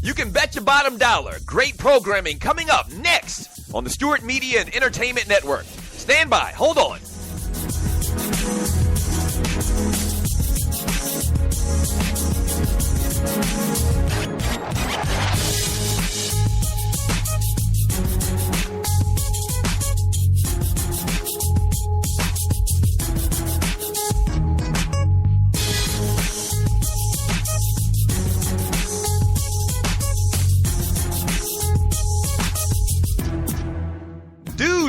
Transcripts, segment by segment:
You can bet your bottom dollar. Great programming coming up next on the Stewart Media and Entertainment Network. Stand by. Hold on.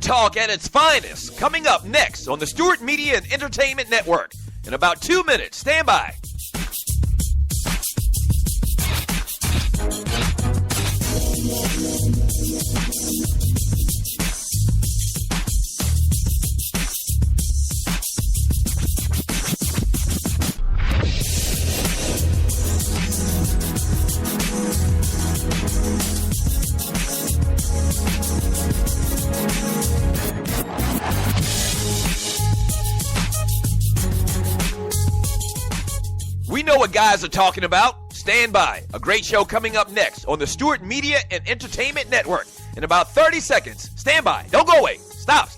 Talk at its finest, coming up next on the Stewart Media and Entertainment Network. In about 2 minutes, stand by. We know what guys are talking about. Stand by. A great show coming up next on the Stewart Media and Entertainment Network. In about 30 seconds. Stand by. Don't go away. Stop.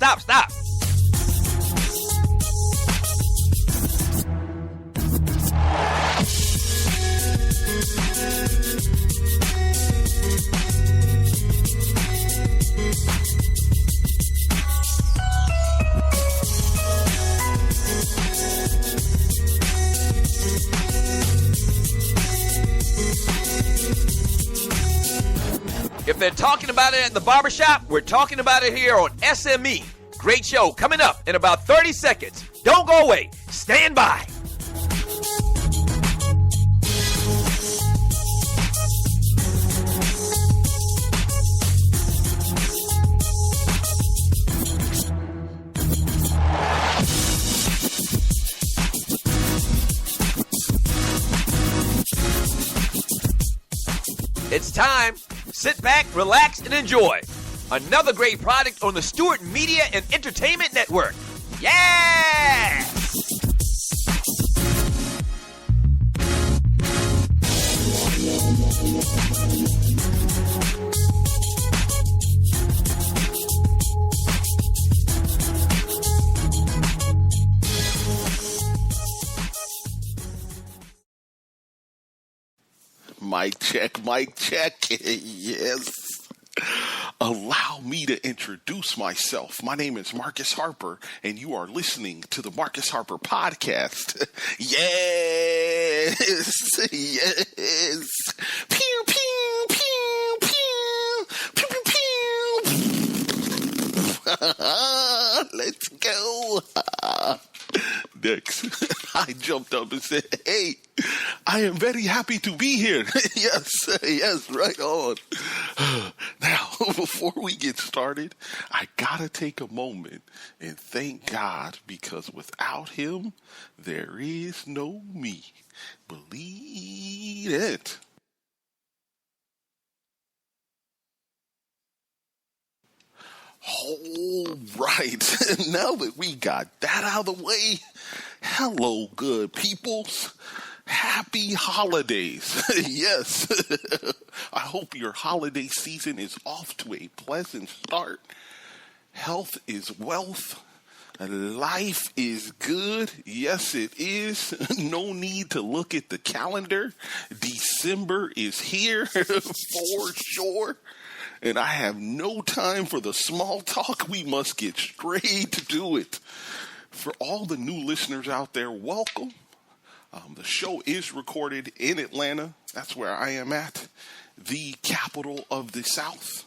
If they're talking about it at the barbershop, we're talking about it here on SME. Great show coming up in about 30 seconds. Don't go away. Stand by. It's time. Sit back, relax, and enjoy. Another great product on the Stewart Media and Entertainment Network. Yeah! Mic check. Yes. Allow me to introduce myself. My name is Marcus Harper, and you are listening to the Marcus Harper Podcast. Yes. Pew, pew, pew, pew. Pew, pew, pew. Let's go. Next, I jumped up and said, hey, I am very happy to be here. Yes, right on. Now, before we get started, I gotta take a moment and thank God, because without him, there is no me. Believe it. All right, now that we got that out of the way, hello, good peoples. Happy holidays. Yes, I hope your holiday season is off to a pleasant start. Health is wealth. Life is good. Yes, it is. No need to look at the calendar. December is here for sure. And I have no time for the small talk. We must get straight to it. For all the new listeners out there, welcome. The show is recorded in Atlanta. That's where I am at, the capital of the South.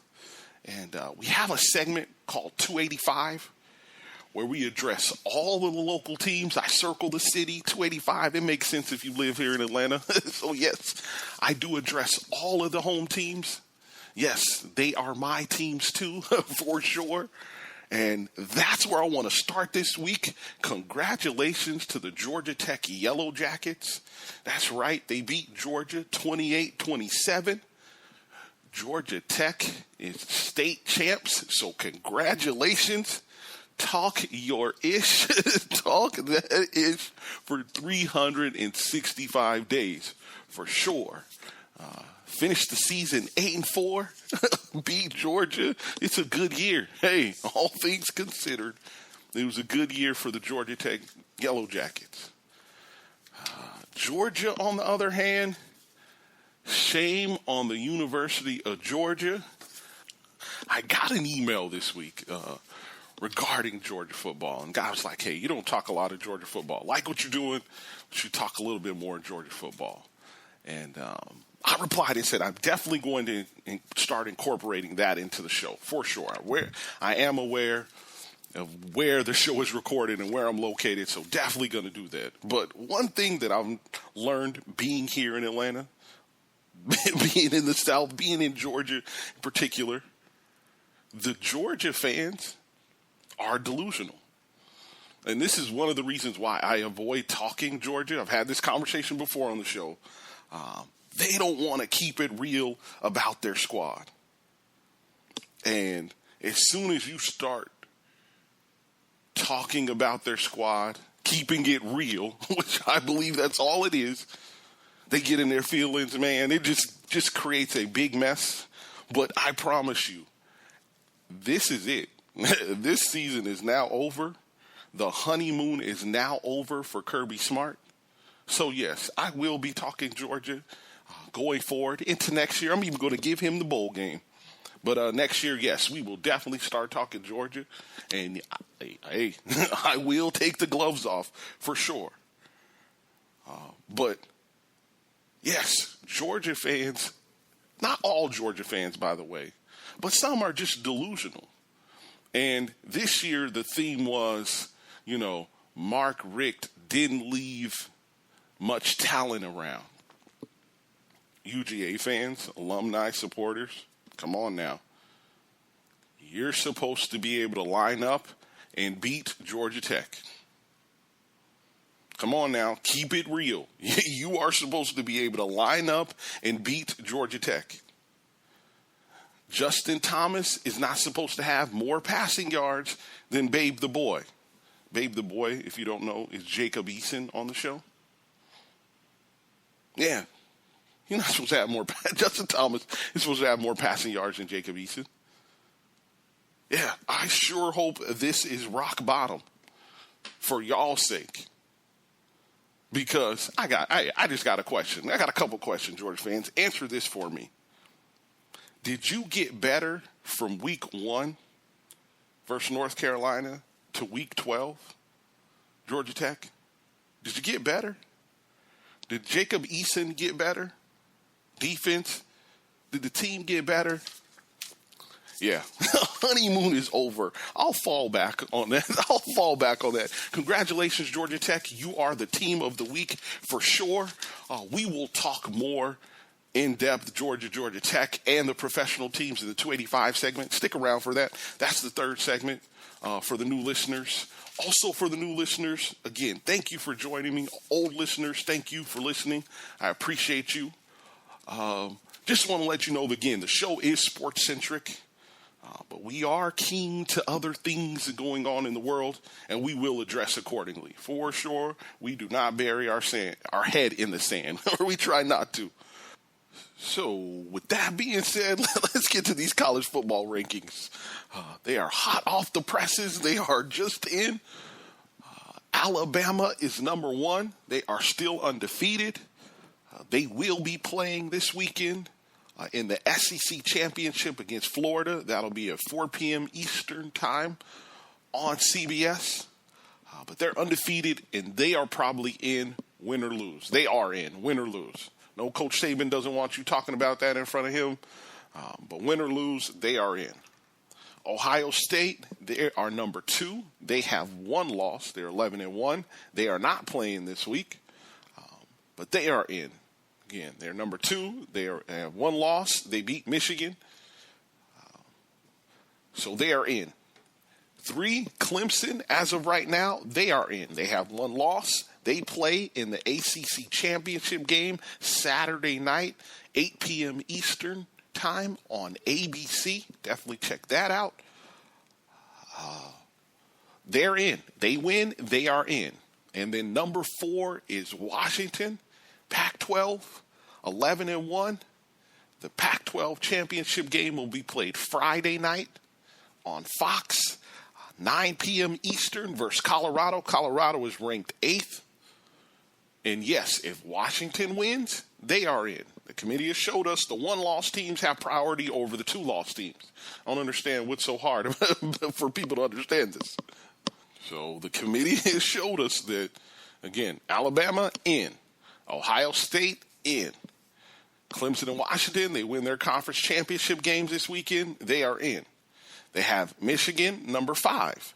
And we have a segment called 285 where we address all of the local teams. I circle the city, 285. It makes sense if you live here in Atlanta. So, yes, I do address all of the home teams. Yes, they are my teams too, for sure. And that's where I want to start this week. Congratulations to the Georgia Tech Yellow Jackets. That's right, they beat Georgia 28-27. Georgia Tech is state champs, so congratulations. Talk your ish. Talk that ish for 365 days for sure. Finish the season 8-4. Beat Georgia. It's a good year. Hey, all things considered, it was a good year for the Georgia Tech Yellow Jackets. Georgia, on the other hand, shame on the University of Georgia. I got an email this week regarding Georgia football, and guy was like, hey, you don't talk a lot of Georgia football. Like what you're doing, but you talk a little bit more in Georgia football. And I replied and said, I'm definitely going to start incorporating that into the show, for sure. I am aware of where the show is recorded and where I'm located, so definitely going to do that. But one thing that I've learned being here in Atlanta, being in the South, being in Georgia in particular, the Georgia fans are delusional. And this is one of the reasons why I avoid talking Georgia. I've had this conversation before on the show. They don't want to keep it real about their squad. And as soon as you start talking about their squad, keeping it real, which I believe that's all it is, they get in their feelings, man. It just creates a big mess. But I promise you, this is it. This season is now over. The honeymoon is now over for Kirby Smart. So, yes, I will be talking Georgia going forward into next year. I'm even going to give him the bowl game. But next year, yes, we will definitely start talking Georgia. And, hey, I will take the gloves off for sure. But, yes, Georgia fans, not all Georgia fans, by the way, but some are just delusional. And this year, the theme was, Mark Richt didn't leave much talent around. UGA fans, alumni supporters, come on now. You're supposed to be able to line up and beat Georgia Tech. Come on now, keep it real. You are supposed to be able to line up and beat Georgia Tech. Justin Thomas is not supposed to have more passing yards than Babe the Boy. Babe the Boy, if you don't know, is Jacob Eason on the show. Yeah. You're not supposed to have more. Justin Thomas is supposed to have more passing yards than Jacob Eason. Yeah, I sure hope this is rock bottom for y'all's sake. Because I just got a question. I got a couple questions, Georgia fans. Answer this for me. Did you get better from week 1 versus North Carolina to week 12, Georgia Tech? Did you get better? Did Jacob Eason get better? Defense? Did the team get better? Yeah, honeymoon is over. I'll fall back on that. Congratulations, Georgia Tech. You are the team of the week for sure. We will talk more in-depth Georgia Tech and the professional teams in the 285 segment. Stick around for that. That's the third segment for the new listeners. Also for the new listeners, again, thank you for joining me. Old listeners, thank you for listening. I appreciate you. Just want to let you know, again, the show is sports-centric, but we are keen to other things going on in the world, and we will address accordingly. For sure, we do not bury our head in the sand, or we try not to. So, with that being said, let's get to these college football rankings. They are hot off the presses. They are just in. Alabama is number 1. They are still undefeated. They will be playing this weekend in the SEC Championship against Florida. That'll be at 4 p.m. Eastern time on CBS. But they're undefeated, and they are probably in win or lose. They are in win or lose. No, Coach Saban doesn't want you talking about that in front of him. But win or lose, they are in. Ohio State, they are number 2. They have 1 loss. They're 11-1. They are not playing this week, but they are in. Again, they're number 2. They have 1 loss. They beat Michigan. So they are in. 3, Clemson, as of right now, they are in. They have 1 loss. They play in the ACC Championship game Saturday night, 8 p.m. Eastern time on ABC. Definitely check that out. They're in. They win, they are in. And then number 4 is Washington, Pac-12, 11-1. The Pac-12 championship game will be played Friday night on Fox, 9 p.m. Eastern versus Colorado. Colorado is ranked 8th. And yes, if Washington wins, they are in. The committee has showed us the 1-loss teams have priority over the 2-loss teams. I don't understand what's so hard for people to understand this. So the committee has showed us that, again, Alabama in, Ohio State in, Clemson and Washington, they win their conference championship games this weekend, they are in. They have Michigan, number 5.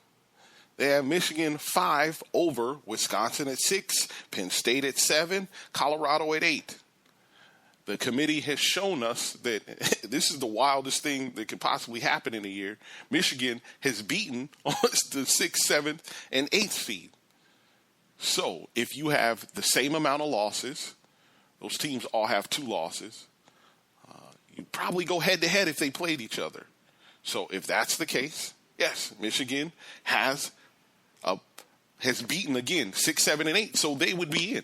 They have Michigan 5 over Wisconsin at 6, Penn State at 7, Colorado at 8. The committee has shown us that this is the wildest thing that could possibly happen in a year. Michigan has beaten the 6th, 7th, and 8th seed. So if you have the same amount of losses, those teams all have 2 losses, you probably go head-to-head if they played each other. So if that's the case, yes, Michigan has beaten, again, 6, 7, and 8, so they would be in.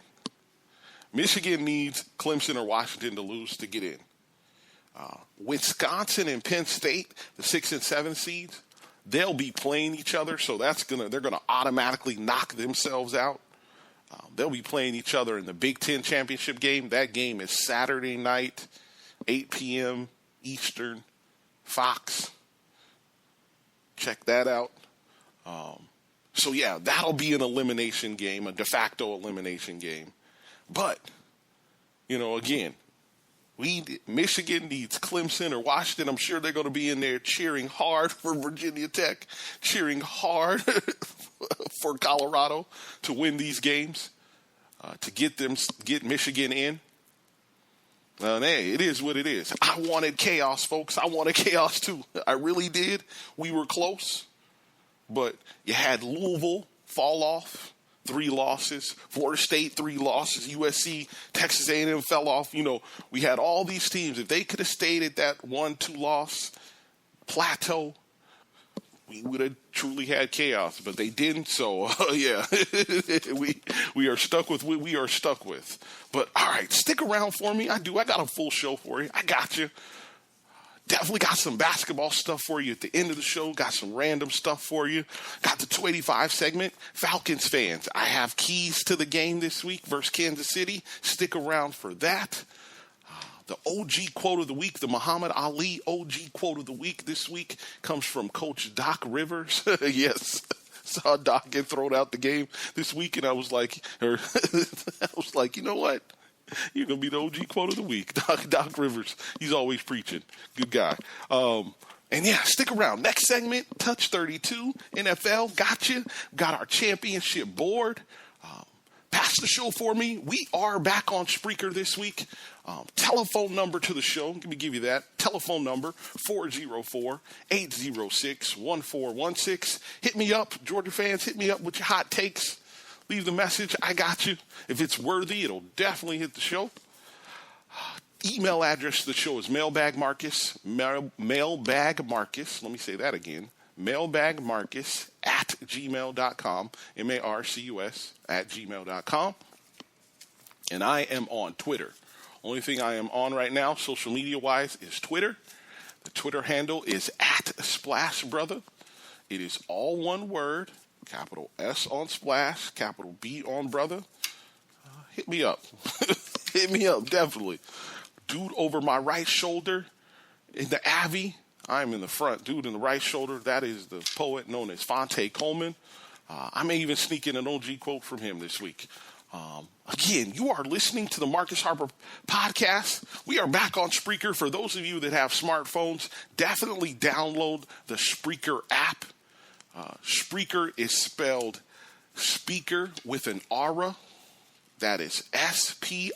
Michigan needs Clemson or Washington to lose to get in. Wisconsin and Penn State, the 6 and 7 seeds, they'll be playing each other, so they're gonna automatically knock themselves out. They'll be playing each other in the Big Ten championship game. That game is Saturday night, 8 p.m. Eastern, Fox. Check that out. So yeah, that'll be an elimination game, a de facto elimination game. But, again, Michigan needs Clemson or Washington. I'm sure they're going to be in there cheering hard for Virginia Tech, cheering hard for Colorado to win these games, to get Michigan in. Hey, it is what it is. I wanted chaos, folks. I wanted chaos too. I really did. We were close, but you had Louisville fall off. 3 losses, Florida State 3 losses, USC, Texas A&M fell off. We had all these teams. If they could have stayed at that 1-2 loss plateau, we would have truly had chaos. But they didn't. So yeah, we are stuck with what we are stuck with. But all right, stick around for me. I got a full show for you. I got you. Definitely got some basketball stuff for you at the end of the show. Got some random stuff for you. Got the 285 segment. Falcons fans, I have keys to the game this week versus Kansas City. Stick around for that. The OG quote of the week, the Muhammad Ali OG quote of the week this week comes from Coach Doc Rivers. Yes. Saw Doc get thrown out the game this week, and I was like, you know what? You're going to be the OG quote of the week. Doc Rivers. He's always preaching. Good guy. And yeah, stick around. Next segment, Touch 32, NFL. Got you. Got our championship board. Pass the show for me. We are back on Spreaker this week. Telephone number to the show. Let me give you that. Telephone number, 404-806-1416. Hit me up, Georgia fans. Hit me up with your hot takes. Leave the message. I got you. If it's worthy, it'll definitely hit the show. Email address to the show is mailbagmarcus. Let me say that again. mailbagmarcus@gmail.com. MARCUS @gmail.com. And I am on Twitter. Only thing I am on right now, social media-wise, is Twitter. The Twitter handle is @SplashBrother. It is all one word. Capital S on Splash, capital B on Brother. Hit me up. Hit me up, definitely. Dude over my right shoulder in the Abbey. I'm in the front. Dude in the right shoulder, that is the poet known as Fonte Coleman. I may even sneak in an OG quote from him this week. Again, you are listening to the Marcus Harper podcast. We are back on Spreaker. For those of you that have smartphones, definitely download the Spreaker app. Spreaker is spelled speaker with an aura. That is SPREAK.